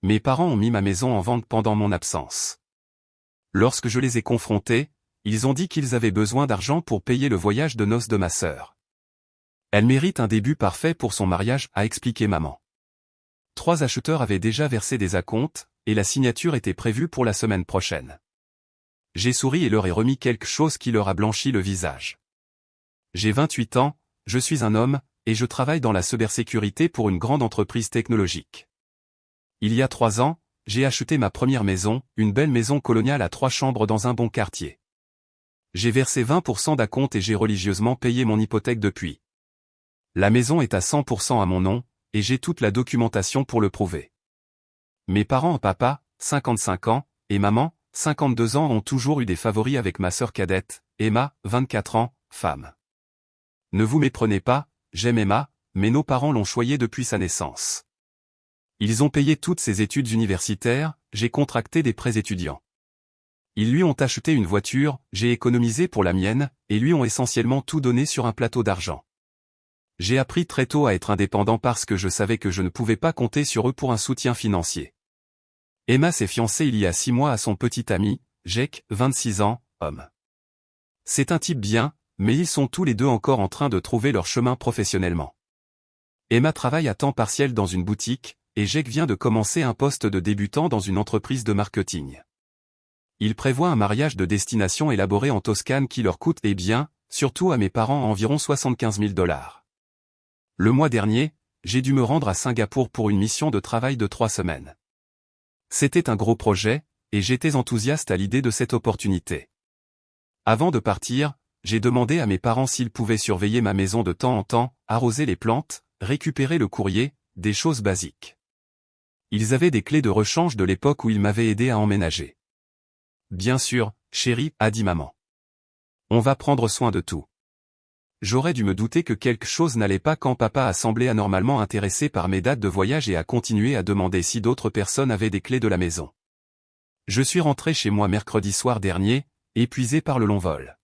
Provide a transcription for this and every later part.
Mes parents ont mis ma maison en vente pendant mon absence. Lorsque je les ai confrontés, ils ont dit qu'ils avaient besoin d'argent pour payer le voyage de noces de ma sœur. Elle mérite un début parfait pour son mariage, a expliqué maman. 3 acheteurs avaient déjà versé des acomptes, et la signature était prévue pour la semaine prochaine. J'ai souri et leur ai remis quelque chose qui leur a blanchi le visage. J'ai 28 ans, je suis un homme, et je travaille dans la cybersécurité pour une grande entreprise technologique. Il y a 3 ans, j'ai acheté ma première maison, une belle maison coloniale à 3 chambres dans un bon quartier. J'ai versé 20% d'acompte et j'ai religieusement payé mon hypothèque depuis. La maison est à 100% à mon nom, et j'ai toute la documentation pour le prouver. Mes parents, papa, 55 ans, et maman, 52 ans, ont toujours eu des favoris avec ma sœur cadette, Emma, 24 ans, femme. Ne vous méprenez pas, j'aime Emma, mais nos parents l'ont choyée depuis sa naissance. Ils ont payé toutes ses études universitaires, j'ai contracté des prêts étudiants. Ils lui ont acheté une voiture, j'ai économisé pour la mienne, et lui ont essentiellement tout donné sur un plateau d'argent. J'ai appris très tôt à être indépendant parce que je savais que je ne pouvais pas compter sur eux pour un soutien financier. Emma s'est fiancée il y a 6 mois à son petit ami, Jake, 26 ans, homme. C'est un type bien, mais ils sont tous les deux encore en train de trouver leur chemin professionnellement. Emma travaille à temps partiel dans une boutique, et Jake vient de commencer un poste de débutant dans une entreprise de marketing. Ils prévoient un mariage de destination élaboré en Toscane qui leur coûte, eh bien, surtout à mes parents, environ 75 000 $. Le mois dernier, j'ai dû me rendre à Singapour pour une mission de travail de 3 semaines. C'était un gros projet, et j'étais enthousiaste à l'idée de cette opportunité. Avant de partir, j'ai demandé à mes parents s'ils pouvaient surveiller ma maison de temps en temps, arroser les plantes, récupérer le courrier, des choses basiques. Ils avaient des clés de rechange de l'époque où ils m'avaient aidé à emménager. Bien sûr, chérie, a dit maman. On va prendre soin de tout. J'aurais dû me douter que quelque chose n'allait pas quand papa a semblé anormalement intéressé par mes dates de voyage et a continué à demander si d'autres personnes avaient des clés de la maison. Je suis rentré chez moi mercredi soir dernier, épuisé par le long vol.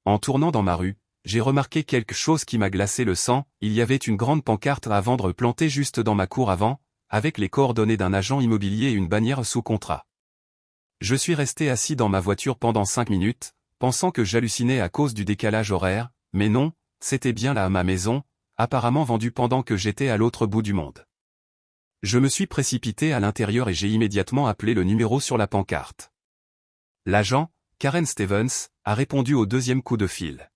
En tournant dans ma rue, j'ai remarqué quelque chose qui m'a glacé le sang, il y avait une grande pancarte à vendre plantée juste dans ma cour avant, avec les coordonnées d'un agent immobilier et une bannière sous contrat. Je suis resté assis dans ma voiture pendant 5 minutes, pensant que j'hallucinais à cause du décalage horaire, mais non, c'était bien là ma maison, apparemment vendue pendant que j'étais à l'autre bout du monde. Je me suis précipité à l'intérieur et j'ai immédiatement appelé le numéro sur la pancarte. L'agent, Karen Stevens, a répondu au 2e coup de fil.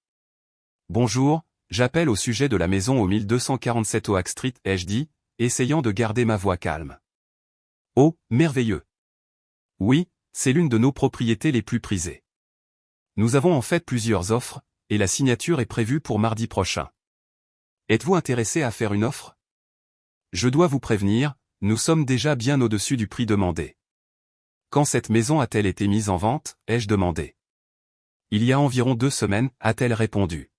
Bonjour, j'appelle au sujet de la maison au 1247 Oak Street, ai-je dit, essayant de garder ma voix calme. Oh, merveilleux. Oui, c'est l'une de nos propriétés les plus prisées. Nous avons en fait plusieurs offres, et la signature est prévue pour mardi prochain. Êtes-vous intéressé à faire une offre? Je dois vous prévenir, nous sommes déjà bien au-dessus du prix demandé. Quand cette maison a-t-elle été mise en vente, ai-je demandé. Il y a environ 2 semaines, a-t-elle répondu.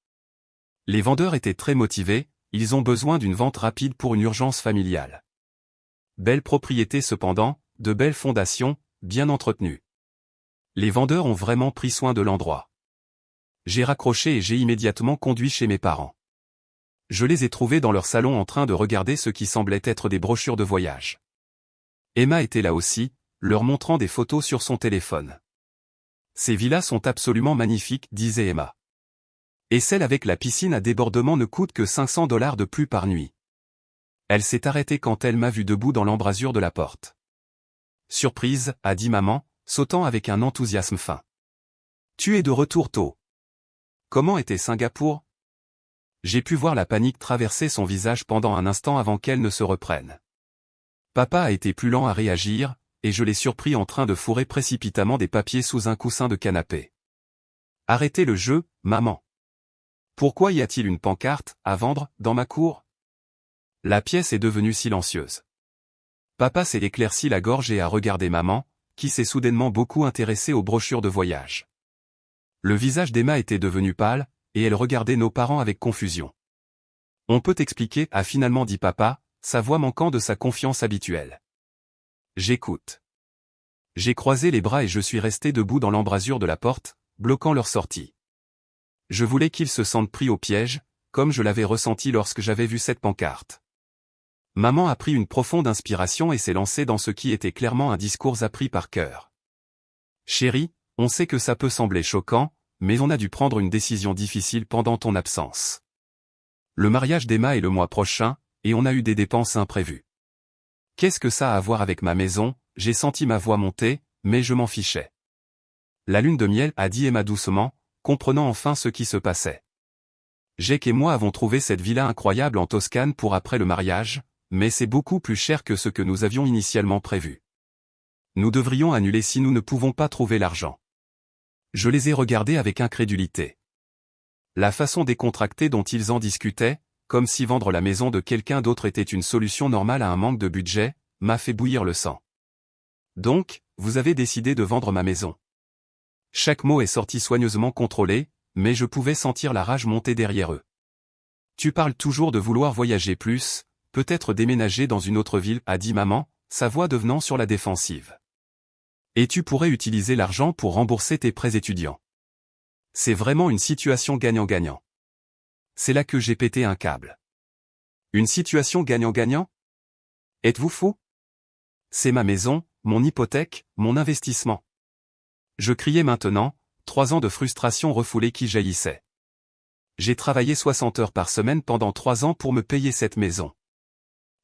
Les vendeurs étaient très motivés, ils ont besoin d'une vente rapide pour une urgence familiale. Belle propriété cependant, de belles fondations, bien entretenues. Les vendeurs ont vraiment pris soin de l'endroit. J'ai raccroché et j'ai immédiatement conduit chez mes parents. Je les ai trouvés dans leur salon en train de regarder ce qui semblait être des brochures de voyage. Emma était là aussi, leur montrant des photos sur son téléphone. Ces villas sont absolument magnifiques, disait Emma. Et celle avec la piscine à débordement ne coûte que 500 $ de plus par nuit. Elle s'est arrêtée quand elle m'a vu debout dans l'embrasure de la porte. Surprise, a dit maman, sautant avec un enthousiasme fin. Tu es de retour tôt. Comment était Singapour? J'ai pu voir la panique traverser son visage pendant un instant avant qu'elle ne se reprenne. Papa a été plus lent à réagir, et je l'ai surpris en train de fourrer précipitamment des papiers sous un coussin de canapé. Arrêtez le jeu, maman. Pourquoi y a-t-il une pancarte, à vendre, dans ma cour? La pièce est devenue silencieuse. Papa s'est éclairci la gorge et a regardé maman, qui s'est soudainement beaucoup intéressée aux brochures de voyage. Le visage d'Emma était devenu pâle, et elle regardait nos parents avec confusion. On peut expliquer, a finalement dit papa, sa voix manquant de sa confiance habituelle. J'écoute. J'ai croisé les bras et je suis resté debout dans l'embrasure de la porte, bloquant leur sortie. Je voulais qu'ils se sentent pris au piège, comme je l'avais ressenti lorsque j'avais vu cette pancarte. Maman a pris une profonde inspiration et s'est lancée dans ce qui était clairement un discours appris par cœur. Chérie, on sait que ça peut sembler choquant, mais on a dû prendre une décision difficile pendant ton absence. Le mariage d'Emma est le mois prochain, et on a eu des dépenses imprévues. Qu'est-ce que ça a à voir avec ma maison? J'ai senti ma voix monter, mais je m'en fichais. La lune de miel, a dit Emma doucement, comprenant enfin ce qui se passait. Jake et moi avons trouvé cette villa incroyable en Toscane pour après le mariage, mais c'est beaucoup plus cher que ce que nous avions initialement prévu. Nous devrions annuler si nous ne pouvons pas trouver l'argent. Je les ai regardés avec incrédulité. La façon décontractée dont ils en discutaient, comme si vendre la maison de quelqu'un d'autre était une solution normale à un manque de budget, m'a fait bouillir le sang. Donc, vous avez décidé de vendre ma maison. Chaque mot est sorti soigneusement contrôlé, mais je pouvais sentir la rage monter derrière eux. Tu parles toujours de vouloir voyager plus, peut-être déménager dans une autre ville, a dit maman, sa voix devenant sur la défensive. Et tu pourrais utiliser l'argent pour rembourser tes prêts étudiants. C'est vraiment une situation gagnant-gagnant. C'est là que j'ai pété un câble. Une situation gagnant-gagnant? Êtes-vous fou? C'est ma maison, mon hypothèque, mon investissement. Je criais maintenant, 3 ans de frustration refoulée qui jaillissaient. J'ai travaillé 60 heures par semaine pendant 3 ans pour me payer cette maison.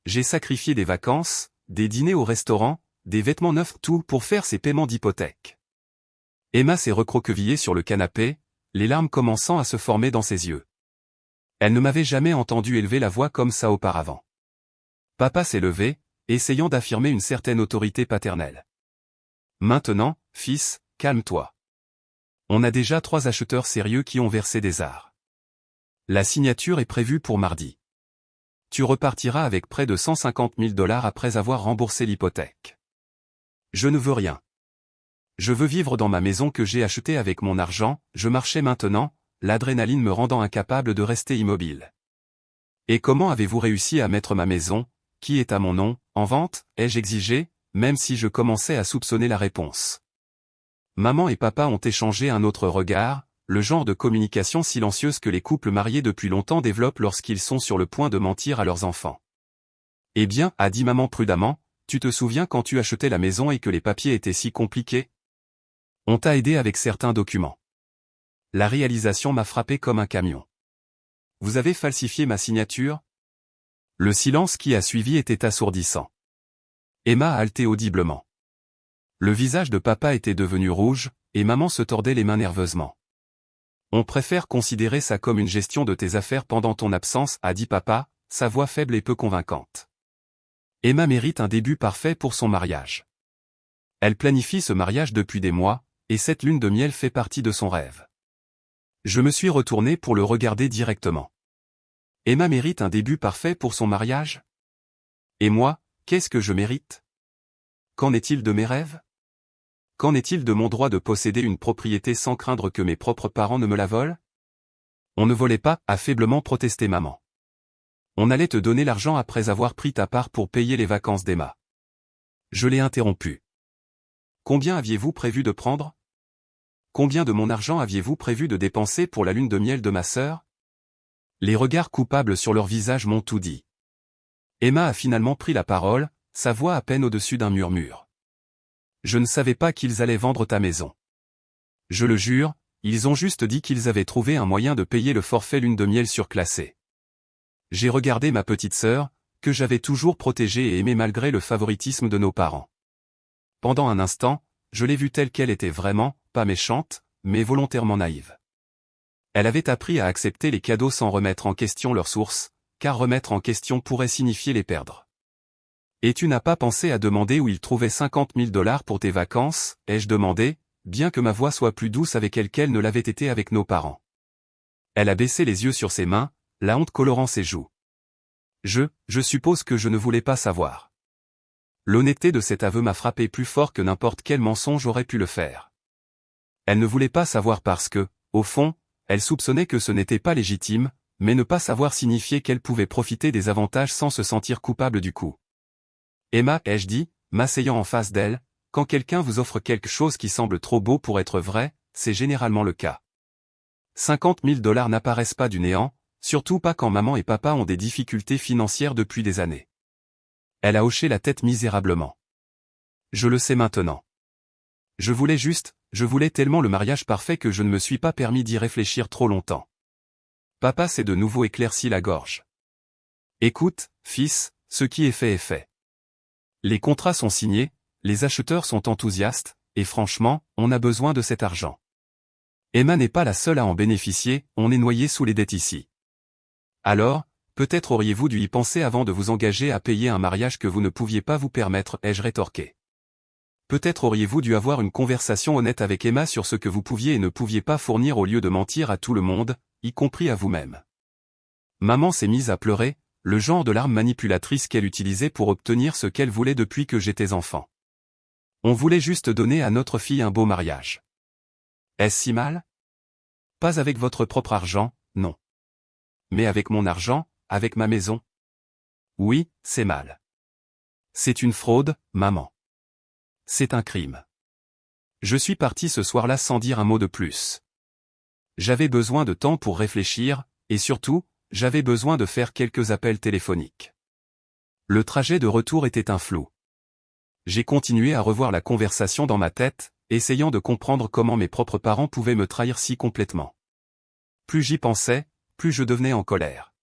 J'ai sacrifié des vacances, des dîners au restaurant, des vêtements neufs, tout pour faire ces paiements d'hypothèque. Emma s'est recroquevillée sur le canapé, les larmes commençant à se former dans ses yeux. Elle ne m'avait jamais entendu élever la voix comme ça auparavant. Papa s'est levé, essayant d'affirmer une certaine autorité paternelle. Maintenant, fils, calme-toi. On a déjà 3 acheteurs sérieux qui ont versé des arts. La signature est prévue pour mardi. Tu repartiras avec près de 150 000 $ après avoir remboursé l'hypothèque. Je ne veux rien. Je veux vivre dans ma maison que j'ai achetée avec mon argent, je marchais maintenant, l'adrénaline me rendant incapable de rester immobile. Et comment avez-vous réussi à mettre ma maison, qui est à mon nom, en vente, ai-je exigé, même si je commençais à soupçonner la réponse. Maman et papa ont échangé un autre regard, le genre de communication silencieuse que les couples mariés depuis longtemps développent lorsqu'ils sont sur le point de mentir à leurs enfants. Eh bien, a dit maman prudemment, tu te souviens quand tu achetais la maison et que les papiers étaient si compliqués? On t'a aidé avec certains documents. La réalisation m'a frappé comme un camion. Vous avez falsifié ma signature? Le silence qui a suivi était assourdissant. Emma a haleté audiblement. Le visage de papa était devenu rouge, et maman se tordait les mains nerveusement. On préfère considérer ça comme une gestion de tes affaires pendant ton absence, a dit papa, sa voix faible et peu convaincante. Emma mérite un début parfait pour son mariage. Elle planifie ce mariage depuis des mois, et cette lune de miel fait partie de son rêve. Je me suis retourné pour le regarder directement. Emma mérite un début parfait pour son mariage? Et moi, qu'est-ce que je mérite? Qu'en est-il de mes rêves? Qu'en est-il de mon droit de posséder une propriété sans craindre que mes propres parents ne me la volent? On ne volait pas, a faiblement protesté maman. On allait te donner l'argent après avoir pris ta part pour payer les vacances d'Emma. Je l'ai interrompu. Combien aviez-vous prévu de prendre? Combien de mon argent aviez-vous prévu de dépenser pour la lune de miel de ma sœur? Les regards coupables sur leur visage m'ont tout dit. Emma a finalement pris la parole, sa voix à peine au-dessus d'un murmure. Je ne savais pas qu'ils allaient vendre ta maison. Je le jure, ils ont juste dit qu'ils avaient trouvé un moyen de payer le forfait lune de miel surclassé. J'ai regardé ma petite sœur, que j'avais toujours protégée et aimée malgré le favoritisme de nos parents. Pendant un instant, je l'ai vue telle qu'elle était vraiment, pas méchante, mais volontairement naïve. Elle avait appris à accepter les cadeaux sans remettre en question leur source, car remettre en question pourrait signifier les perdre. Et tu n'as pas pensé à demander où il trouvait 50 000 $ pour tes vacances, ai-je demandé, bien que ma voix soit plus douce avec elle qu'elle ne l'avait été avec nos parents. Elle a baissé les yeux sur ses mains, la honte colorant ses joues. Je suppose que je ne voulais pas savoir. L'honnêteté de cet aveu m'a frappé plus fort que n'importe quel mensonge aurait pu le faire. Elle ne voulait pas savoir parce que, au fond, elle soupçonnait que ce n'était pas légitime, mais ne pas savoir signifiait qu'elle pouvait profiter des avantages sans se sentir coupable du coup. Emma, ai-je dit, m'asseyant en face d'elle, quand quelqu'un vous offre quelque chose qui semble trop beau pour être vrai, c'est généralement le cas. 50 000 $ n'apparaissent pas du néant, surtout pas quand maman et papa ont des difficultés financières depuis des années. Elle a hoché la tête misérablement. Je le sais maintenant. Je voulais tellement le mariage parfait que je ne me suis pas permis d'y réfléchir trop longtemps. Papa s'est de nouveau éclairci la gorge. Écoute, fils, ce qui est fait est fait. Les contrats sont signés, les acheteurs sont enthousiastes, et franchement, on a besoin de cet argent. Emma n'est pas la seule à en bénéficier, on est noyé sous les dettes ici. Alors, peut-être auriez-vous dû y penser avant de vous engager à payer un mariage que vous ne pouviez pas vous permettre, ai-je rétorqué. Peut-être auriez-vous dû avoir une conversation honnête avec Emma sur ce que vous pouviez et ne pouviez pas fournir au lieu de mentir à tout le monde, y compris à vous-même. Maman s'est mise à pleurer, le genre de larmes manipulatrices qu'elle utilisait pour obtenir ce qu'elle voulait depuis que j'étais enfant. On voulait juste donner à notre fille un beau mariage. Est-ce si mal? Pas avec votre propre argent, non. Mais avec mon argent, avec ma maison? Oui, c'est mal. C'est une fraude, maman. C'est un crime. Je suis parti ce soir-là sans dire un mot de plus. J'avais besoin de temps pour réfléchir, et surtout, j'avais besoin de faire quelques appels téléphoniques. Le trajet de retour était un flou. J'ai continué à revoir la conversation dans ma tête, essayant de comprendre comment mes propres parents pouvaient me trahir si complètement. Plus j'y pensais, plus je devenais en colère.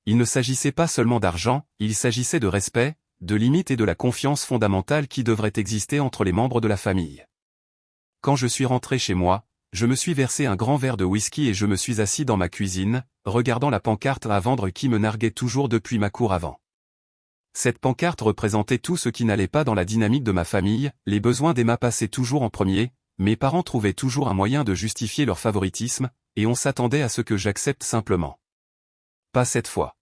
Il ne s'agissait pas seulement d'argent, il s'agissait de respect, de limites et de la confiance fondamentale qui devrait exister entre les membres de la famille. Quand je suis rentré chez moi, je me suis versé un grand verre de whisky et je me suis assis dans ma cuisine, regardant la pancarte à vendre qui me narguait toujours depuis ma cour avant. Cette pancarte représentait tout ce qui n'allait pas dans la dynamique de ma famille, les besoins d'Emma passaient toujours en premier, mes parents trouvaient toujours un moyen de justifier leur favoritisme, et on s'attendait à ce que j'accepte simplement. Pas cette fois.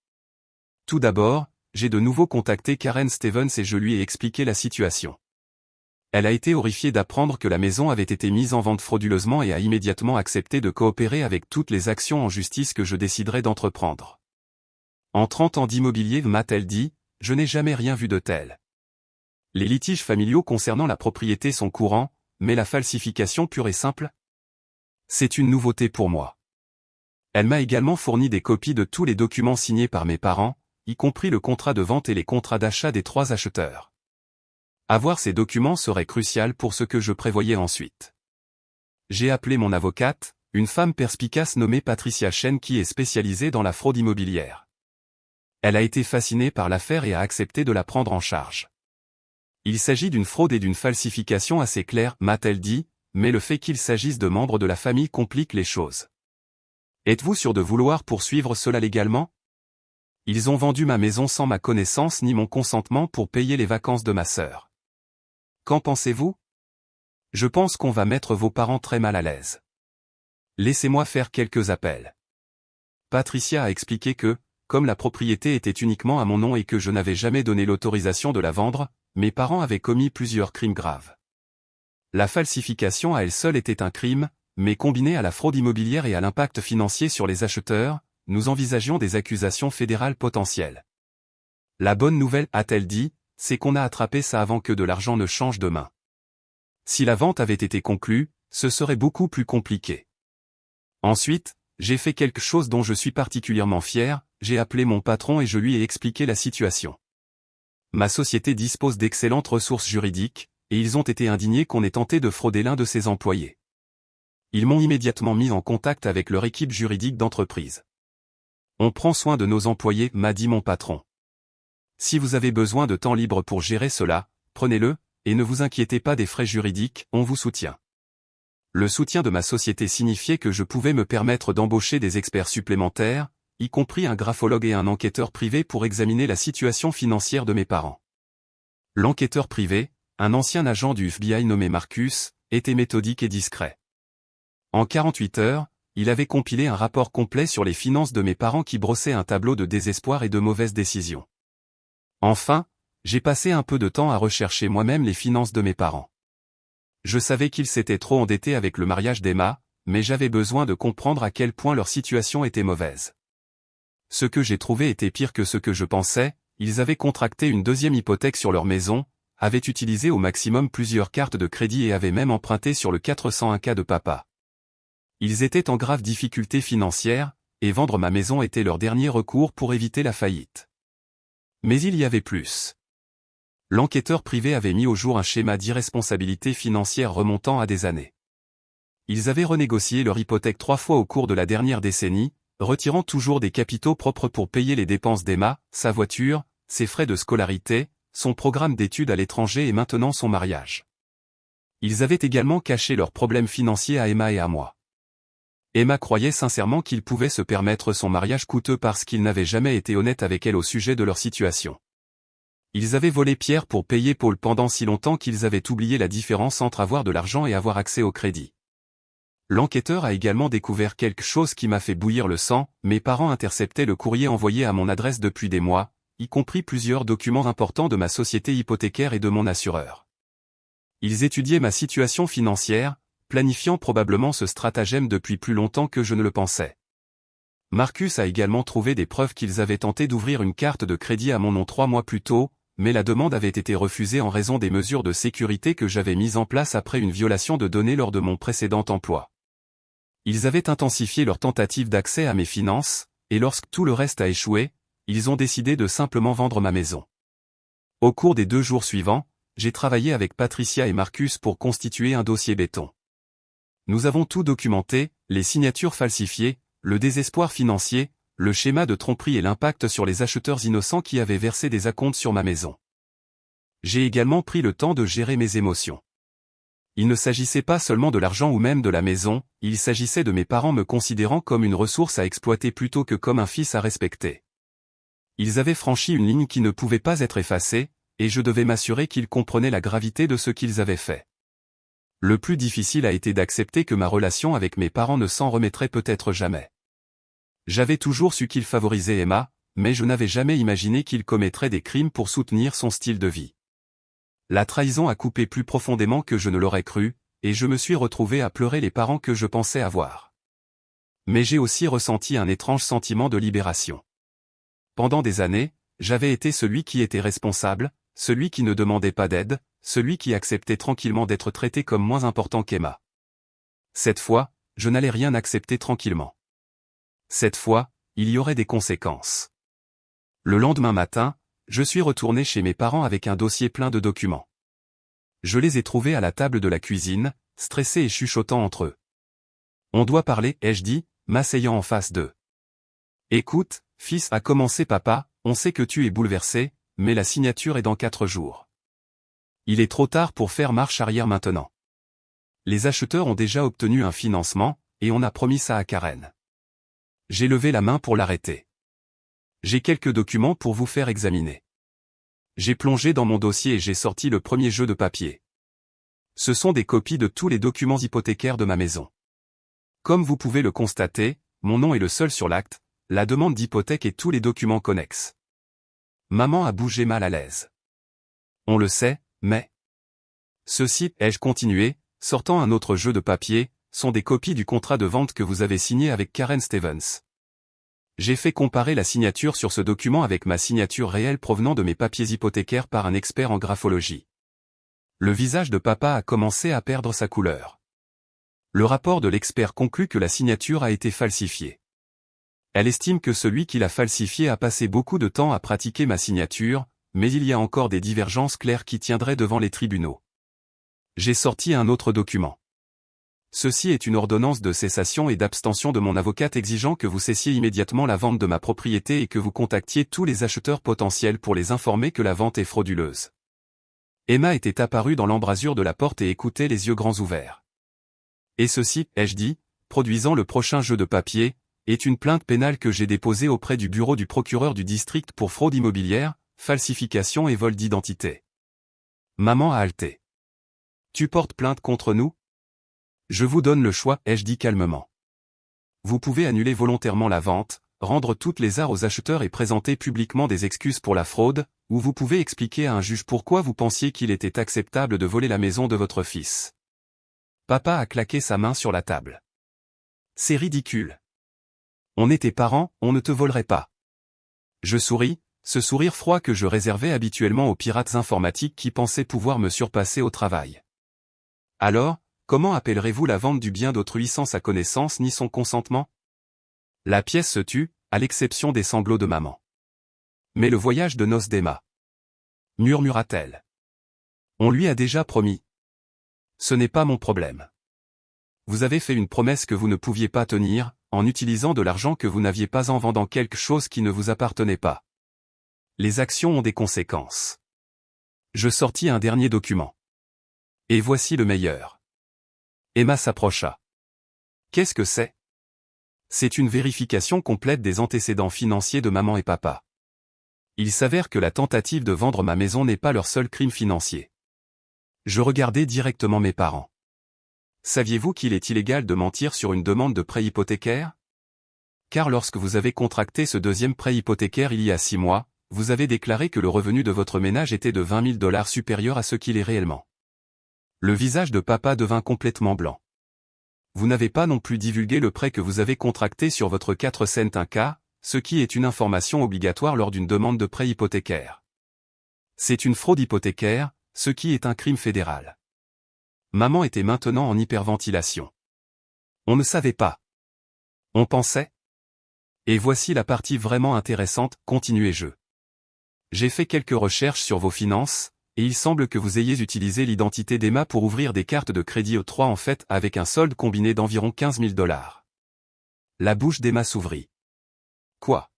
Tout d'abord, j'ai de nouveau contacté Karen Stevens et je lui ai expliqué la situation. Elle a été horrifiée d'apprendre que la maison avait été mise en vente frauduleusement et a immédiatement accepté de coopérer avec toutes les actions en justice que je déciderais d'entreprendre. En 30 ans d'immobilier, m'a-t-elle dit, je n'ai jamais rien vu de tel. Les litiges familiaux concernant la propriété sont courants, mais la falsification pure et simple? C'est une nouveauté pour moi. Elle m'a également fourni des copies de tous les documents signés par mes parents, y compris le contrat de vente et les contrats d'achat des 3 acheteurs. Avoir ces documents serait crucial pour ce que je prévoyais ensuite. J'ai appelé mon avocate, une femme perspicace nommée Patricia Chen qui est spécialisée dans la fraude immobilière. Elle a été fascinée par l'affaire et a accepté de la prendre en charge. Il s'agit d'une fraude et d'une falsification assez claires, m'a-t-elle dit, mais le fait qu'il s'agisse de membres de la famille complique les choses. Êtes-vous sûr de vouloir poursuivre cela légalement? Ils ont vendu ma maison sans ma connaissance ni mon consentement pour payer les vacances de ma sœur. Qu'en pensez-vous? Je pense qu'on va mettre vos parents très mal à l'aise. Laissez-moi faire quelques appels. Patricia a expliqué que, comme la propriété était uniquement à mon nom et que je n'avais jamais donné l'autorisation de la vendre, mes parents avaient commis plusieurs crimes graves. La falsification à elle seule était un crime, mais combiné à la fraude immobilière et à l'impact financier sur les acheteurs, nous envisagions des accusations fédérales potentielles. La bonne nouvelle, a-t-elle dit, c'est qu'on a attrapé ça avant que de l'argent ne change de main. Si la vente avait été conclue, ce serait beaucoup plus compliqué. Ensuite, j'ai fait quelque chose dont je suis particulièrement fier, j'ai appelé mon patron et je lui ai expliqué la situation. Ma société dispose d'excellentes ressources juridiques, et ils ont été indignés qu'on ait tenté de frauder l'un de ses employés. Ils m'ont immédiatement mis en contact avec leur équipe juridique d'entreprise. On prend soin de nos employés, m'a dit mon patron. Si vous avez besoin de temps libre pour gérer cela, prenez-le, et ne vous inquiétez pas des frais juridiques, on vous soutient. Le soutien de ma société signifiait que je pouvais me permettre d'embaucher des experts supplémentaires, y compris un graphologue et un enquêteur privé pour examiner la situation financière de mes parents. L'enquêteur privé, un ancien agent du FBI nommé Marcus, était méthodique et discret. En 48 heures, il avait compilé un rapport complet sur les finances de mes parents qui brossait un tableau de désespoir et de mauvaises décisions. Enfin, j'ai passé un peu de temps à rechercher moi-même les finances de mes parents. Je savais qu'ils s'étaient trop endettés avec le mariage d'Emma, mais j'avais besoin de comprendre à quel point leur situation était mauvaise. Ce que j'ai trouvé était pire que ce que je pensais, ils avaient contracté une deuxième hypothèque sur leur maison, avaient utilisé au maximum plusieurs cartes de crédit et avaient même emprunté sur le 401K de papa. Ils étaient en grave difficulté financière, et vendre ma maison était leur dernier recours pour éviter la faillite. Mais il y avait plus. L'enquêteur privé avait mis au jour un schéma d'irresponsabilité financière remontant à des années. Ils avaient renégocié leur hypothèque 3 fois au cours de la dernière décennie, retirant toujours des capitaux propres pour payer les dépenses d'Emma, sa voiture, ses frais de scolarité, son programme d'études à l'étranger et maintenant son mariage. Ils avaient également caché leurs problèmes financiers à Emma et à moi. Emma croyait sincèrement qu'ils pouvaient se permettre son mariage coûteux parce qu'ils n'avaient jamais été honnêtes avec elle au sujet de leur situation. Ils avaient volé Pierre pour payer Paul pendant si longtemps qu'ils avaient oublié la différence entre avoir de l'argent et avoir accès au crédit. L'enquêteur a également découvert quelque chose qui m'a fait bouillir le sang. Mes parents interceptaient le courrier envoyé à mon adresse depuis des mois, y compris plusieurs documents importants de ma société hypothécaire et de mon assureur. Ils étudiaient ma situation financière, planifiant probablement ce stratagème depuis plus longtemps que je ne le pensais. Marcus a également trouvé des preuves qu'ils avaient tenté d'ouvrir une carte de crédit à mon nom 3 mois plus tôt, mais la demande avait été refusée en raison des mesures de sécurité que j'avais mises en place après une violation de données lors de mon précédent emploi. Ils avaient intensifié leur tentative d'accès à mes finances, et lorsque tout le reste a échoué, ils ont décidé de simplement vendre ma maison. Au cours des 2 jours suivants, j'ai travaillé avec Patricia et Marcus pour constituer un dossier béton. Nous avons tout documenté, les signatures falsifiées, le désespoir financier, le schéma de tromperie et l'impact sur les acheteurs innocents qui avaient versé des acomptes sur ma maison. J'ai également pris le temps de gérer mes émotions. Il ne s'agissait pas seulement de l'argent ou même de la maison, il s'agissait de mes parents me considérant comme une ressource à exploiter plutôt que comme un fils à respecter. Ils avaient franchi une ligne qui ne pouvait pas être effacée, et je devais m'assurer qu'ils comprenaient la gravité de ce qu'ils avaient fait. Le plus difficile a été d'accepter que ma relation avec mes parents ne s'en remettrait peut-être jamais. J'avais toujours su qu'ils favorisaient Emma, mais je n'avais jamais imaginé qu'ils commettraient des crimes pour soutenir son style de vie. La trahison a coupé plus profondément que je ne l'aurais cru, et je me suis retrouvé à pleurer les parents que je pensais avoir. Mais j'ai aussi ressenti un étrange sentiment de libération. Pendant des années, j'avais été celui qui était responsable, celui qui ne demandait pas d'aide, celui qui acceptait tranquillement d'être traité comme moins important qu'Emma. Cette fois, je n'allais rien accepter tranquillement. Cette fois, il y aurait des conséquences. Le lendemain matin, je suis retourné chez mes parents avec un dossier plein de documents. Je les ai trouvés à la table de la cuisine, stressés et chuchotant entre eux. On doit parler, ai-je dit, m'asseyant en face d'eux. Écoute, fils, a commencé papa, on sait que tu es bouleversé, mais la signature est dans 4 jours. Il est trop tard pour faire marche arrière maintenant. Les acheteurs ont déjà obtenu un financement, et on a promis ça à Karen. J'ai levé la main pour l'arrêter. J'ai quelques documents pour vous faire examiner. J'ai plongé dans mon dossier et j'ai sorti le premier jeu de papier. Ce sont des copies de tous les documents hypothécaires de ma maison. Comme vous pouvez le constater, mon nom est le seul sur l'acte, la demande d'hypothèque et tous les documents connexes. Maman a bougé mal à l'aise. On le sait, mais... Ceci, ai-je continué, sortant un autre jeu de papier, sont des copies du contrat de vente que vous avez signé avec Karen Stevens. J'ai fait comparer la signature sur ce document avec ma signature réelle provenant de mes papiers hypothécaires par un expert en graphologie. Le visage de papa a commencé à perdre sa couleur. Le rapport de l'expert conclut que la signature a été falsifiée. Elle estime que celui qui l'a falsifiée a passé beaucoup de temps à pratiquer ma signature, mais il y a encore des divergences claires qui tiendraient devant les tribunaux. J'ai sorti un autre document. Ceci est une ordonnance de cessation et d'abstention de mon avocate exigeant que vous cessiez immédiatement la vente de ma propriété et que vous contactiez tous les acheteurs potentiels pour les informer que la vente est frauduleuse. Emma était apparue dans l'embrasure de la porte et écoutait les yeux grands ouverts. Et ceci, ai-je dit, produisant le prochain jeu de papier, est une plainte pénale que j'ai déposée auprès du bureau du procureur du district pour fraude immobilière, falsification et vol d'identité. Maman a halté. Tu portes plainte contre nous ? Je vous donne le choix, ai-je dit calmement. Vous pouvez annuler volontairement la vente, rendre toutes les arts aux acheteurs et présenter publiquement des excuses pour la fraude, ou vous pouvez expliquer à un juge pourquoi vous pensiez qu'il était acceptable de voler la maison de votre fils. Papa a claqué sa main sur la table. C'est ridicule. On est tes parents, on ne te volerait pas. Je souris, ce sourire froid que je réservais habituellement aux pirates informatiques qui pensaient pouvoir me surpasser au travail. Alors, comment appellerez-vous la vente du bien d'autrui sans sa connaissance ni son consentement ? La pièce se tut, à l'exception des sanglots de maman. Mais le voyage de noces d'Emma. murmura-t-elle. On lui a déjà promis. Ce n'est pas mon problème. Vous avez fait une promesse que vous ne pouviez pas tenir, en utilisant de l'argent que vous n'aviez pas en vendant quelque chose qui ne vous appartenait pas. Les actions ont des conséquences. Je sortis un dernier document. Et voici le meilleur. Emma s'approcha. Qu'est-ce que c'est? C'est une vérification complète des antécédents financiers de maman et papa. Il s'avère que la tentative de vendre ma maison n'est pas leur seul crime financier. Je regardais directement mes parents. Saviez-vous qu'il est illégal de mentir sur une demande de prêt hypothécaire? Car lorsque vous avez contracté ce deuxième prêt hypothécaire il y a 6 mois, vous avez déclaré que le revenu de votre ménage était de 20 000 $ supérieur à ce qu'il est réellement. Le visage de papa devint complètement blanc. Vous n'avez pas non plus divulgué le prêt que vous avez contracté sur votre 4 cents 1K, ce qui est une information obligatoire lors d'une demande de prêt hypothécaire. C'est une fraude hypothécaire, ce qui est un crime fédéral. Maman était maintenant en hyperventilation. On ne savait pas. On pensait. Et voici la partie vraiment intéressante, continuai-je. J'ai fait quelques recherches sur vos finances, et il semble que vous ayez utilisé l'identité d'Emma pour ouvrir des cartes de crédit aux 3 en fait avec un solde combiné d'environ 15 000 $. La bouche d'Emma s'ouvrit. Quoi?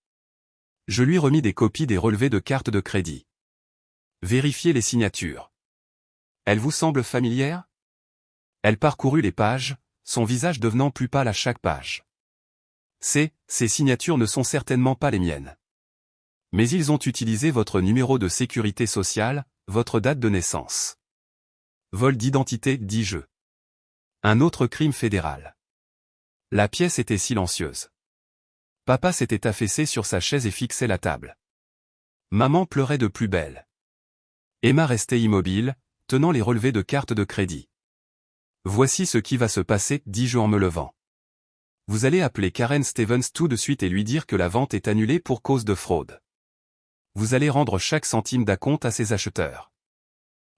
Je lui remis des copies des relevés de cartes de crédit. Vérifiez les signatures. Elle vous semble familière? Elle parcourut les pages, son visage devenant plus pâle à chaque page. Ces signatures ne sont certainement pas les miennes. Mais ils ont utilisé votre numéro de sécurité sociale, votre date de naissance. Vol d'identité, dis-je. Un autre crime fédéral. La pièce était silencieuse. Papa s'était affaissé sur sa chaise et fixait la table. Maman pleurait de plus belle. Emma restait immobile, tenant les relevés de cartes de crédit. Voici ce qui va se passer, dis-je en me levant. Vous allez appeler Karen Stevens tout de suite et lui dire que la vente est annulée pour cause de fraude. Vous allez rendre chaque centime d'acompte à ses acheteurs.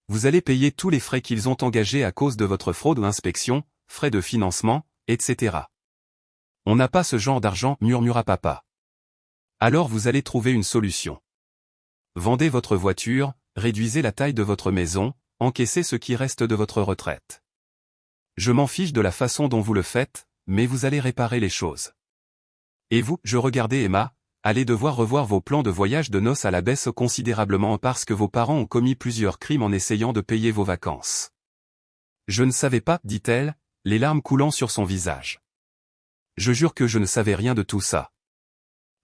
Vous allez payer tous les frais qu'ils ont engagés à cause de votre fraude ou inspection, frais de financement, etc. On n'a pas ce genre d'argent, murmura papa. Alors vous allez trouver une solution. Vendez votre voiture, réduisez la taille de votre maison, encaissez ce qui reste de votre retraite. Je m'en fiche de la façon dont vous le faites, mais vous allez réparer les choses. Et vous, je regardais Emma, allez devoir revoir vos plans de voyage de noces à la baisse considérablement parce que vos parents ont commis plusieurs crimes en essayant de payer vos vacances. Je ne savais pas, dit-elle, les larmes coulant sur son visage. Je jure que je ne savais rien de tout ça.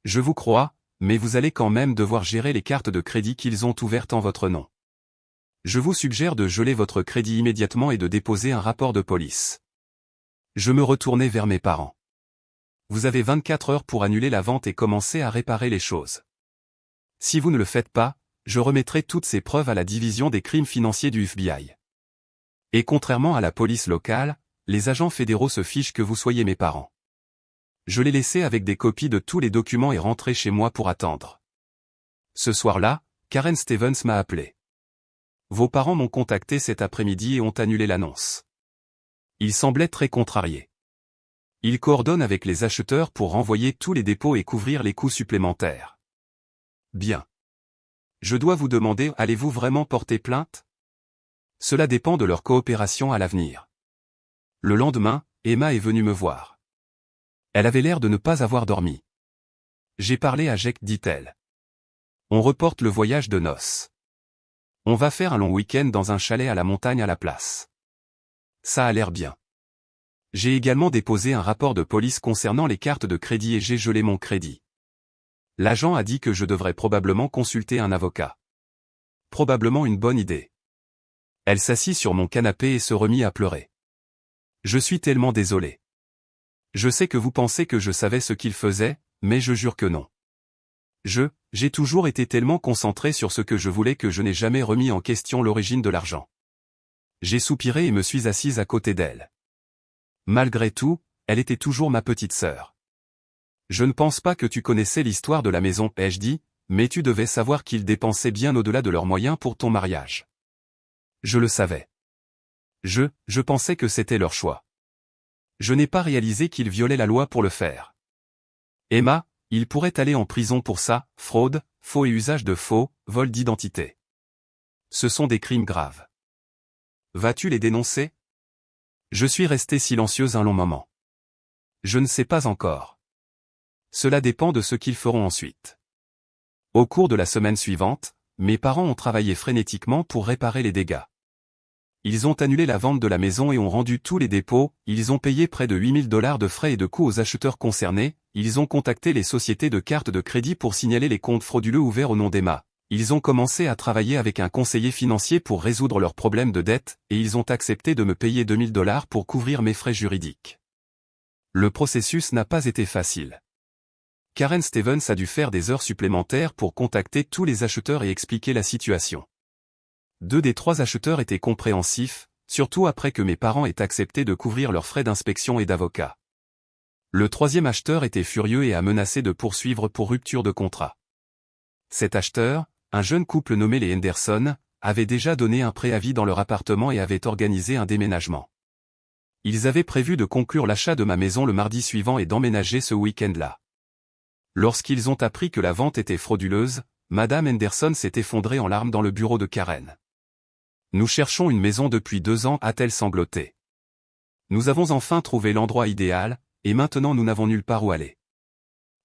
Je vous crois, mais vous allez quand même devoir gérer les cartes de crédit qu'ils ont ouvertes en votre nom. Je vous suggère de geler votre crédit immédiatement et de déposer un rapport de police. Je me retournai vers mes parents. Vous avez 24 heures pour annuler la vente et commencer à réparer les choses. Si vous ne le faites pas, je remettrai toutes ces preuves à la division des crimes financiers du FBI. Et contrairement à la police locale, les agents fédéraux se fichent que vous soyez mes parents. Je les laissai avec des copies de tous les documents et rentrai chez moi pour attendre. Ce soir-là, Karen Stevens m'a appelé. Vos parents m'ont contacté cet après-midi et ont annulé l'annonce. Ils semblaient très contrariés. Ils coordonnent avec les acheteurs pour renvoyer tous les dépôts et couvrir les coûts supplémentaires. Bien. Je dois vous demander, allez-vous vraiment porter plainte? Cela dépend de leur coopération à l'avenir. Le lendemain, Emma est venue me voir. Elle avait l'air de ne pas avoir dormi. J'ai parlé à Jake, dit-elle. On reporte le voyage de noces. On va faire un long week-end dans un chalet à la montagne à la place. Ça a l'air bien. J'ai également déposé un rapport de police concernant les cartes de crédit et j'ai gelé mon crédit. L'agent a dit que je devrais probablement consulter un avocat. Probablement une bonne idée. Elle s'assit sur mon canapé et se remit à pleurer. Je suis tellement désolé. Je sais que vous pensez que je savais ce qu'il faisait, mais je jure que non. J'ai toujours été tellement concentré sur ce que je voulais que je n'ai jamais remis en question l'origine de l'argent. J'ai soupiré et me suis assise à côté d'elle. Malgré tout, elle était toujours ma petite sœur. Je ne pense pas que tu connaissais l'histoire de la maison, ai-je dit, mais tu devais savoir qu'ils dépensaient bien au-delà de leurs moyens pour ton mariage. Je le savais. Je pensais que c'était leur choix. Je n'ai pas réalisé qu'ils violaient la loi pour le faire. Emma, il pourrait aller en prison pour ça, fraude, faux et usage de faux, vol d'identité. Ce sont des crimes graves. Vas-tu les dénoncer? Je suis restée silencieuse un long moment. Je ne sais pas encore. Cela dépend de ce qu'ils feront ensuite. Au cours de la semaine suivante, mes parents ont travaillé frénétiquement pour réparer les dégâts. Ils ont annulé la vente de la maison et ont rendu tous les dépôts, ils ont payé près de 8 000 $ de frais et de coûts aux acheteurs concernés, ils ont contacté les sociétés de cartes de crédit pour signaler les comptes frauduleux ouverts au nom d'Emma. Ils ont commencé à travailler avec un conseiller financier pour résoudre leurs problèmes de dette, et ils ont accepté de me payer 2 000 $ pour couvrir mes frais juridiques. Le processus n'a pas été facile. Karen Stevens a dû faire des heures supplémentaires pour contacter tous les acheteurs et expliquer la situation. 2 des 3 acheteurs étaient compréhensifs, surtout après que mes parents aient accepté de couvrir leurs frais d'inspection et d'avocat. Le 3e acheteur était furieux et a menacé de poursuivre pour rupture de contrat. Cet acheteur, un jeune couple nommé les Henderson, avait déjà donné un préavis dans leur appartement et avait organisé un déménagement. Ils avaient prévu de conclure l'achat de ma maison le mardi suivant et d'emménager ce week-end-là. Lorsqu'ils ont appris que la vente était frauduleuse, Madame Henderson s'est effondrée en larmes dans le bureau de Karen. Nous cherchons une maison depuis 2 ans, a-t-elle sangloté. Nous avons enfin trouvé l'endroit idéal, et maintenant nous n'avons nulle part où aller.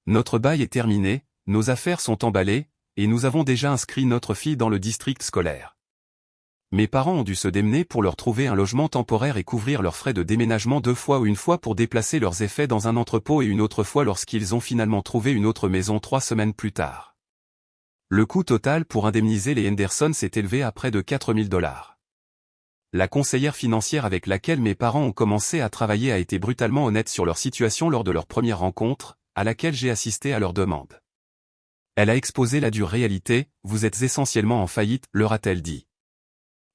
Notre bail est terminé, nos affaires sont emballées, et nous avons déjà inscrit notre fille dans le district scolaire. Mes parents ont dû se démener pour leur trouver un logement temporaire et couvrir leurs frais de déménagement 2 fois ou une fois pour déplacer leurs effets dans un entrepôt et une autre fois lorsqu'ils ont finalement trouvé une autre maison 3 semaines plus tard. Le coût total pour indemniser les Henderson s'est élevé à près de 4 000 $. La conseillère financière avec laquelle mes parents ont commencé à travailler a été brutalement honnête sur leur situation lors de leur première rencontre, à laquelle j'ai assisté à leur demande. Elle a exposé la dure réalité, vous êtes essentiellement en faillite, leur a-t-elle dit.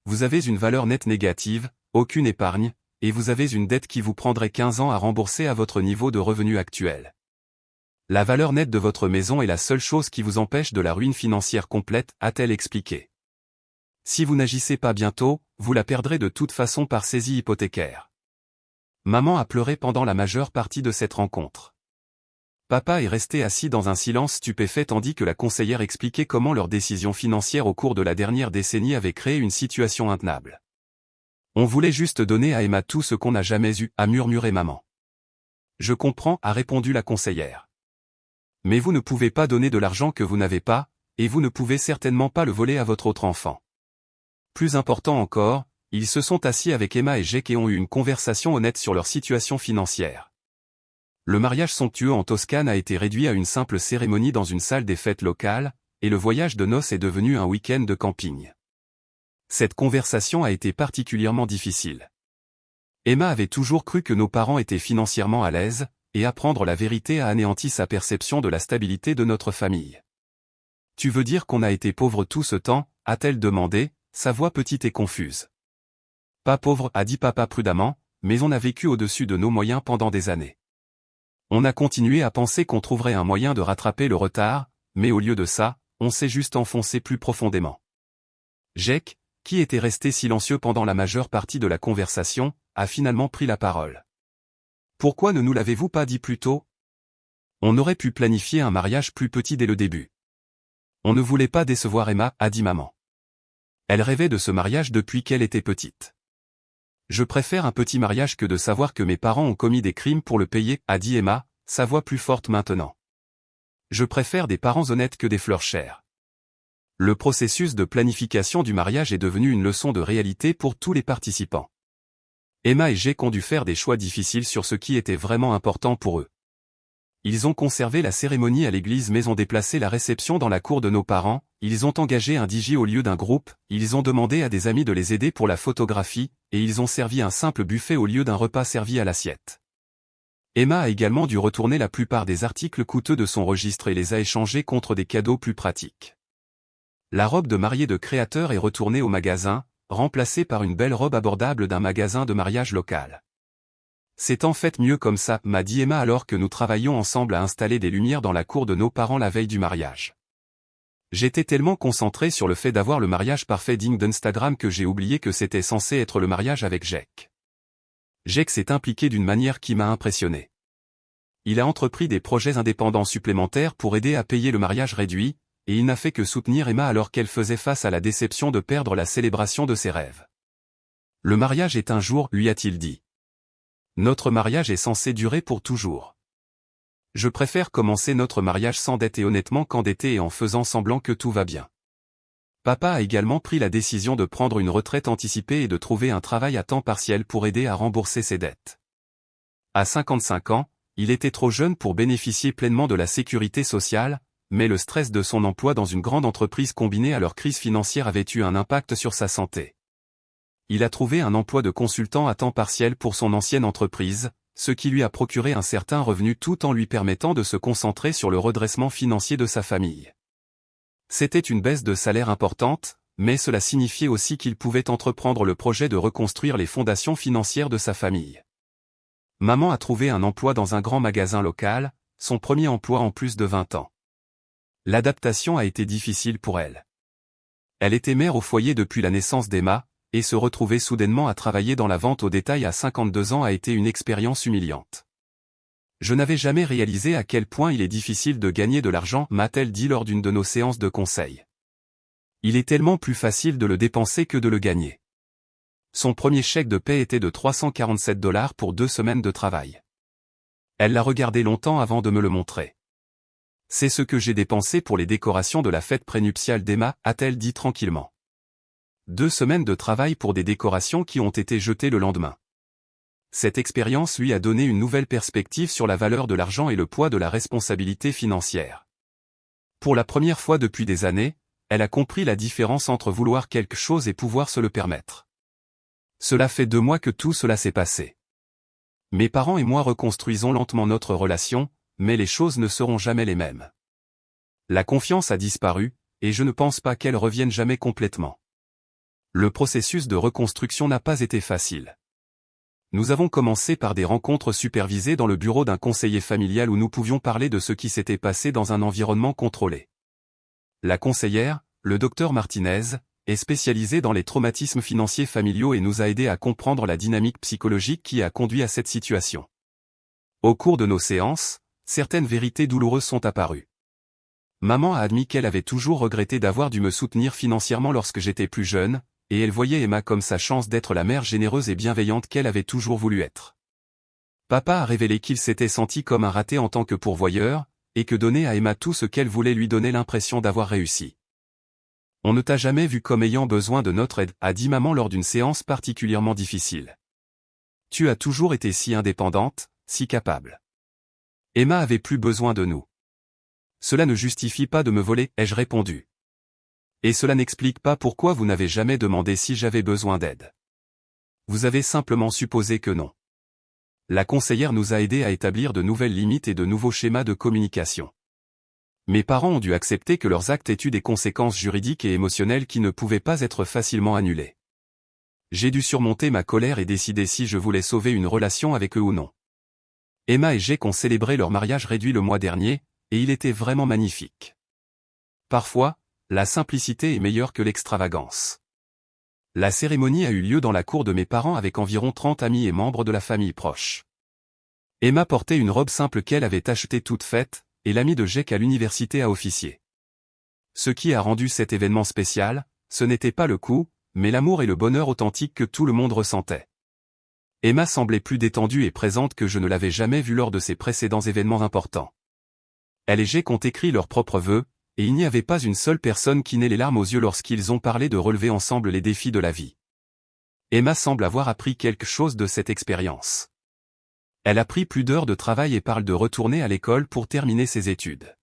Vous avez une valeur nette négative, aucune épargne, et vous avez une dette qui vous prendrait 15 ans à rembourser à votre niveau de revenu actuel. La valeur nette de votre maison est la seule chose qui vous empêche de la ruine financière complète, a-t-elle expliqué. Si vous n'agissez pas bientôt, vous la perdrez de toute façon par saisie hypothécaire. Maman a pleuré pendant la majeure partie de cette rencontre. Papa est resté assis dans un silence stupéfait tandis que la conseillère expliquait comment leurs décisions financières au cours de la dernière décennie avaient créé une situation intenable. On voulait juste donner à Emma tout ce qu'on n'a jamais eu, a murmuré maman. Je comprends, a répondu la conseillère. Mais vous ne pouvez pas donner de l'argent que vous n'avez pas, et vous ne pouvez certainement pas le voler à votre autre enfant. Plus important encore, ils se sont assis avec Emma et Jake et ont eu une conversation honnête sur leur situation financière. Le mariage somptueux en Toscane a été réduit à une simple cérémonie dans une salle des fêtes locale, et le voyage de noces est devenu un week-end de camping. Cette conversation a été particulièrement difficile. Emma avait toujours cru que nos parents étaient financièrement à l'aise, et apprendre la vérité a anéanti sa perception de la stabilité de notre famille. Tu veux dire qu'on a été pauvre tout ce temps, a-t-elle demandé, sa voix petite et confuse. Pas pauvre, a dit papa prudemment, mais on a vécu au-dessus de nos moyens pendant des années. On a continué à penser qu'on trouverait un moyen de rattraper le retard, mais au lieu de ça, on s'est juste enfoncé plus profondément. Jake, qui était resté silencieux pendant la majeure partie de la conversation, a finalement pris la parole. Pourquoi ne nous l'avez-vous pas dit plus tôt? On aurait pu planifier un mariage plus petit dès le début. On ne voulait pas décevoir Emma, a dit maman. Elle rêvait de ce mariage depuis qu'elle était petite. Je préfère un petit mariage que de savoir que mes parents ont commis des crimes pour le payer, a dit Emma, sa voix plus forte maintenant. Je préfère des parents honnêtes que des fleurs chères. Le processus de planification du mariage est devenu une leçon de réalité pour tous les participants. Emma et Jake ont dû faire des choix difficiles sur ce qui était vraiment important pour eux. Ils ont conservé la cérémonie à l'église mais ont déplacé la réception dans la cour de nos parents, ils ont engagé un DJ au lieu d'un groupe, ils ont demandé à des amis de les aider pour la photographie, et ils ont servi un simple buffet au lieu d'un repas servi à l'assiette. Emma a également dû retourner la plupart des articles coûteux de son registre et les a échangés contre des cadeaux plus pratiques. La robe de mariée de créateur est retournée au magasin, remplacée par une belle robe abordable d'un magasin de mariage local. C'est en fait mieux comme ça, m'a dit Emma alors que nous travaillions ensemble à installer des lumières dans la cour de nos parents la veille du mariage. J'étais tellement concentré sur le fait d'avoir le mariage parfait digne d'Instagram que j'ai oublié que c'était censé être le mariage avec Jake. Jake s'est impliqué d'une manière qui m'a impressionné. Il a entrepris des projets indépendants supplémentaires pour aider à payer le mariage réduit, et il n'a fait que soutenir Emma alors qu'elle faisait face à la déception de perdre la célébration de ses rêves. Le mariage est un jour, lui a-t-il dit. Notre mariage est censé durer pour toujours. Je préfère commencer notre mariage sans dette et honnêtement qu'endetter et en faisant semblant que tout va bien. Papa a également pris la décision de prendre une retraite anticipée et de trouver un travail à temps partiel pour aider à rembourser ses dettes. À 55 ans, il était trop jeune pour bénéficier pleinement de la sécurité sociale, mais le stress de son emploi dans une grande entreprise combiné à leur crise financière avait eu un impact sur sa santé. Il a trouvé un emploi de consultant à temps partiel pour son ancienne entreprise, ce qui lui a procuré un certain revenu tout en lui permettant de se concentrer sur le redressement financier de sa famille. C'était une baisse de salaire importante, mais cela signifiait aussi qu'il pouvait entreprendre le projet de reconstruire les fondations financières de sa famille. Maman a trouvé un emploi dans un grand magasin local, son premier emploi en plus de 20 ans. L'adaptation a été difficile pour elle. Elle était mère au foyer depuis la naissance d'Emma, et se retrouver soudainement à travailler dans la vente au détail à 52 ans a été une expérience humiliante. Je n'avais jamais réalisé à quel point il est difficile de gagner de l'argent, m'a-t-elle dit lors d'une de nos séances de conseil. Il est tellement plus facile de le dépenser que de le gagner. Son premier chèque de paie était de $347 pour 2 semaines de travail. Elle l'a regardé longtemps avant de me le montrer. C'est ce que j'ai dépensé pour les décorations de la fête prénuptiale d'Emma, a-t-elle dit tranquillement. 2 semaines de travail pour des décorations qui ont été jetées le lendemain. Cette expérience lui a donné une nouvelle perspective sur la valeur de l'argent et le poids de la responsabilité financière. Pour la première fois depuis des années, elle a compris la différence entre vouloir quelque chose et pouvoir se le permettre. Cela fait 2 mois que tout cela s'est passé. Mes parents et moi reconstruisons lentement notre relation, mais les choses ne seront jamais les mêmes. La confiance a disparu, et je ne pense pas qu'elle revienne jamais complètement. Le processus de reconstruction n'a pas été facile. Nous avons commencé par des rencontres supervisées dans le bureau d'un conseiller familial où nous pouvions parler de ce qui s'était passé dans un environnement contrôlé. La conseillère, le docteur Martinez, est spécialisée dans les traumatismes financiers familiaux et nous a aidés à comprendre la dynamique psychologique qui a conduit à cette situation. Au cours de nos séances, certaines vérités douloureuses sont apparues. Maman a admis qu'elle avait toujours regretté d'avoir dû me soutenir financièrement lorsque j'étais plus jeune, et elle voyait Emma comme sa chance d'être la mère généreuse et bienveillante qu'elle avait toujours voulu être. Papa a révélé qu'il s'était senti comme un raté en tant que pourvoyeur, et que donner à Emma tout ce qu'elle voulait lui donnait l'impression d'avoir réussi. On ne t'a jamais vu comme ayant besoin de notre aide, a dit maman lors d'une séance particulièrement difficile. Tu as toujours été si indépendante, si capable. Emma avait plus besoin de nous. Cela ne justifie pas de me voler, ai-je répondu. Et cela n'explique pas pourquoi vous n'avez jamais demandé si j'avais besoin d'aide. Vous avez simplement supposé que non. La conseillère nous a aidés à établir de nouvelles limites et de nouveaux schémas de communication. Mes parents ont dû accepter que leurs actes aient eu des conséquences juridiques et émotionnelles qui ne pouvaient pas être facilement annulées. J'ai dû surmonter ma colère et décider si je voulais sauver une relation avec eux ou non. Emma et Jake ont célébré leur mariage réduit le mois dernier, et il était vraiment magnifique. Parfois, la simplicité est meilleure que l'extravagance. La cérémonie a eu lieu dans la cour de mes parents avec environ 30 amis et membres de la famille proche. Emma portait une robe simple qu'elle avait achetée toute faite, et l'ami de Jake à l'université a officié. Ce qui a rendu cet événement spécial, ce n'était pas le coup, mais l'amour et le bonheur authentique que tout le monde ressentait. Emma semblait plus détendue et présente que je ne l'avais jamais vue lors de ses précédents événements importants. Elle et Jake ont écrit leurs propres vœux, et il n'y avait pas une seule personne qui n'ait les larmes aux yeux lorsqu'ils ont parlé de relever ensemble les défis de la vie. Emma semble avoir appris quelque chose de cette expérience. Elle a pris plus d'heures de travail et parle de retourner à l'école pour terminer ses études.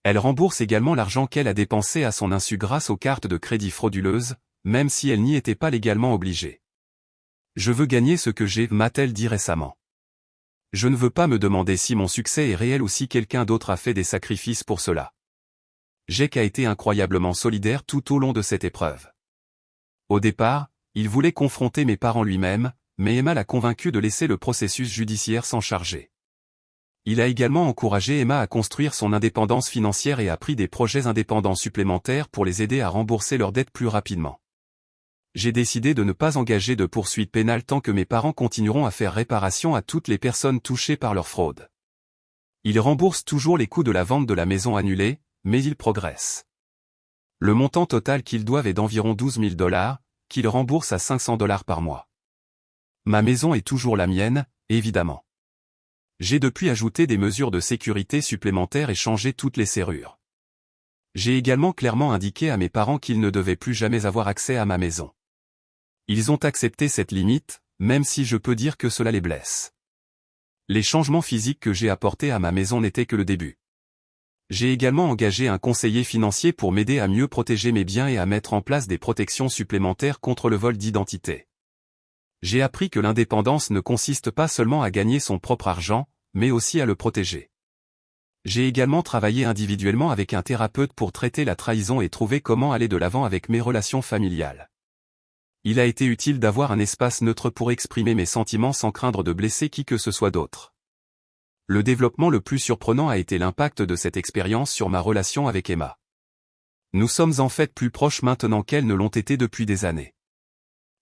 Elle rembourse également l'argent qu'elle a dépensé à son insu grâce aux cartes de crédit frauduleuses, même si elle n'y était pas légalement obligée. Je veux gagner ce que j'ai, m'a-t-elle dit récemment. Je ne veux pas me demander si mon succès est réel ou si quelqu'un d'autre a fait des sacrifices pour cela. Jake a été incroyablement solidaire tout au long de cette épreuve. Au départ, il voulait confronter mes parents lui-même, mais Emma l'a convaincu de laisser le processus judiciaire s'en charger. Il a également encouragé Emma à construire son indépendance financière et a pris des projets indépendants supplémentaires pour les aider à rembourser leurs dettes plus rapidement. J'ai décidé de ne pas engager de poursuites pénales tant que mes parents continueront à faire réparation à toutes les personnes touchées par leur fraude. Ils remboursent toujours les coûts de la vente de la maison annulée, mais ils progressent. Le montant total qu'ils doivent est d'environ $12 000, qu'ils remboursent à $500 par mois. Ma maison est toujours la mienne, évidemment. J'ai depuis ajouté des mesures de sécurité supplémentaires et changé toutes les serrures. J'ai également clairement indiqué à mes parents qu'ils ne devaient plus jamais avoir accès à ma maison. Ils ont accepté cette limite, même si je peux dire que cela les blesse. Les changements physiques que j'ai apportés à ma maison n'étaient que le début. J'ai également engagé un conseiller financier pour m'aider à mieux protéger mes biens et à mettre en place des protections supplémentaires contre le vol d'identité. J'ai appris que l'indépendance ne consiste pas seulement à gagner son propre argent, mais aussi à le protéger. J'ai également travaillé individuellement avec un thérapeute pour traiter la trahison et trouver comment aller de l'avant avec mes relations familiales. Il a été utile d'avoir un espace neutre pour exprimer mes sentiments sans craindre de blesser qui que ce soit d'autre. Le développement le plus surprenant a été l'impact de cette expérience sur ma relation avec Emma. Nous sommes en fait plus proches maintenant qu'elles ne l'ont été depuis des années.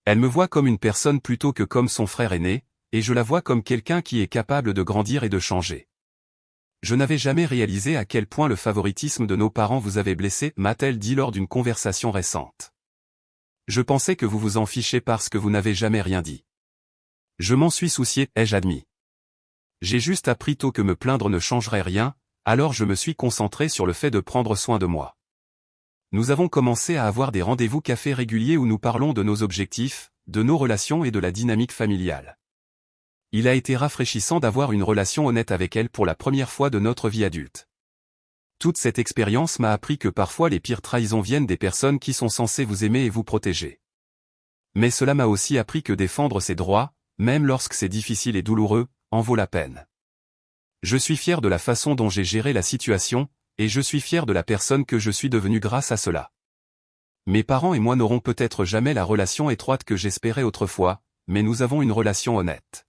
Elle me voit comme une personne plutôt que comme son frère aîné, et je la vois comme quelqu'un qui est capable de grandir et de changer. Je n'avais jamais réalisé à quel point le favoritisme de nos parents vous avait blessé, m'a-t-elle dit lors d'une conversation récente. Je pensais que vous vous en fichez parce que vous n'avez jamais rien dit. Je m'en suis soucié, ai-je admis. J'ai juste appris tôt que me plaindre ne changerait rien, alors je me suis concentré sur le fait de prendre soin de moi. Nous avons commencé à avoir des rendez-vous café réguliers où nous parlons de nos objectifs, de nos relations et de la dynamique familiale. Il a été rafraîchissant d'avoir une relation honnête avec elle pour la première fois de notre vie adulte. Toute cette expérience m'a appris que parfois les pires trahisons viennent des personnes qui sont censées vous aimer et vous protéger. Mais cela m'a aussi appris que défendre ses droits, même lorsque c'est difficile et douloureux, en vaut la peine. Je suis fier de la façon dont j'ai géré la situation, et je suis fier de la personne que je suis devenue grâce à cela. Mes parents et moi n'aurons peut-être jamais la relation étroite que j'espérais autrefois, mais nous avons une relation honnête.